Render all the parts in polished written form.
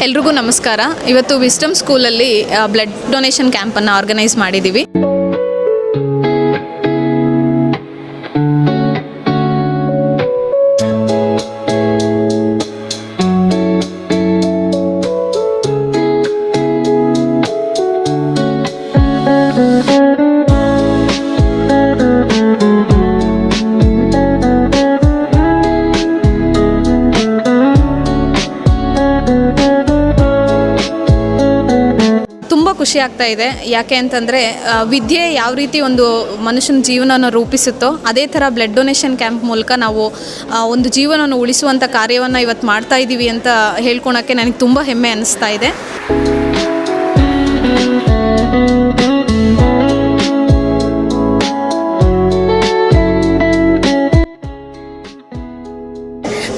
ಎಲ್ರಿಗೂ ನಮಸ್ಕಾರ. ಇವತ್ತು ವಿಸ್ಡಮ್ ಸ್ಕೂಲಲ್ಲಿ ಬ್ಲಡ್ ಡೊನೇಷನ್ ಕ್ಯಾಂಪನ್ನು ಆರ್ಗನೈಸ್ ಮಾಡಿದ್ದೀವಿ. ತುಂಬ ಖುಷಿ ಆಗ್ತಾ ಇದೆ. ಯಾಕೆ ಅಂತಂದರೆ ವಿದ್ಯೆ ಯಾವ ರೀತಿ ಒಂದು ಮನುಷ್ಯನ ಜೀವನವನ್ನು ರೂಪಿಸುತ್ತೋ ಅದೇ ಥರ ಬ್ಲಡ್ ಡೊನೇಷನ್ ಕ್ಯಾಂಪ್ ಮೂಲಕ ನಾವು ಒಂದು ಜೀವನವನ್ನು ಉಳಿಸುವಂಥ ಕಾರ್ಯವನ್ನು ಇವತ್ತು ಮಾಡ್ತಾ ಇದ್ದೀವಿ ಅಂತ ಹೇಳ್ಕೊಳಕ್ಕೆ ನನಗೆ ತುಂಬ ಹೆಮ್ಮೆ ಅನ್ನಿಸ್ತಾ ಇದೆ.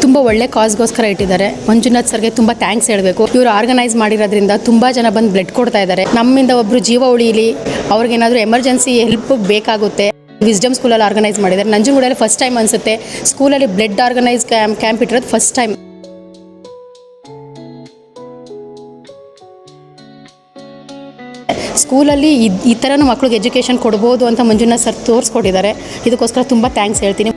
ತುಂಬ ಒಳ್ಳೆ ಕಾಸ್ಗೋಸ್ಕರ ಇಟ್ಟಿದ್ದಾರೆ. ಮಂಜುನಾಥ್ ಸರ್ಗೆ ತುಂಬ ಥ್ಯಾಂಕ್ಸ್ ಹೇಳಬೇಕು. ಇವರು ಆರ್ಗನೈಸ್ ಮಾಡಿರೋದ್ರಿಂದ ತುಂಬ ಜನ ಬಂದು ಬ್ಲಡ್ ಕೊಡ್ತಾ ಇದ್ದಾರೆ. ನಮ್ಮಿಂದ ಒಬ್ಬರು ಜೀವ ಉಳಿಯಲಿ, ಅವ್ರಿಗೇನಾದರೂ ಎಮರ್ಜೆನ್ಸಿ ಹೆಲ್ಪ್ ಬೇಕಾಗುತ್ತೆ. ವಿಸ್ಡಮ್ ಸ್ಕೂಲಲ್ಲಿ ಆರ್ಗನೈಸ್ ಮಾಡಿದ್ದಾರೆ. ನಂಜನಗೂಡಲ್ಲಿ ಫಸ್ಟ್ ಟೈಮ್ ಅನಿಸುತ್ತೆ ಸ್ಕೂಲಲ್ಲಿ ಬ್ಲಡ್ ಆರ್ಗನೈಸ್ ಕ್ಯಾಂಪ್ ಇಟ್ಟಿರೋದು ಫಸ್ಟ್ ಟೈಮ್. ಸ್ಕೂಲಲ್ಲಿ ಈ ಥರನೂ ಮಕ್ಳಿಗೆ ಎಜುಕೇಷನ್ ಕೊಡ್ಬೋದು ಅಂತ ಮಂಜುನಾಥ್ ಸರ್ ತೋರಿಸ್ಕೊಟ್ಟಿದ್ದಾರೆ. ಇದಕ್ಕೋಸ್ಕರ ತುಂಬ ಥ್ಯಾಂಕ್ಸ್ ಹೇಳ್ತೀನಿ.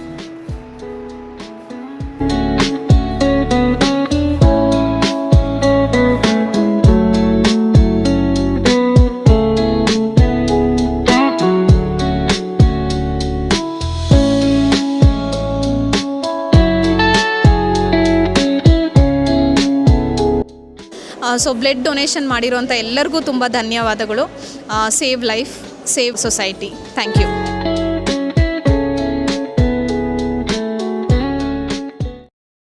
ಸೊ ಬ್ಲಡ್ ಡೊನೇಷನ್ ಮಾಡಿರೋಂಥ ಎಲ್ಲರಿಗೂ ತುಂಬ ಧನ್ಯವಾದಗಳು. Save life, save society. Thank you.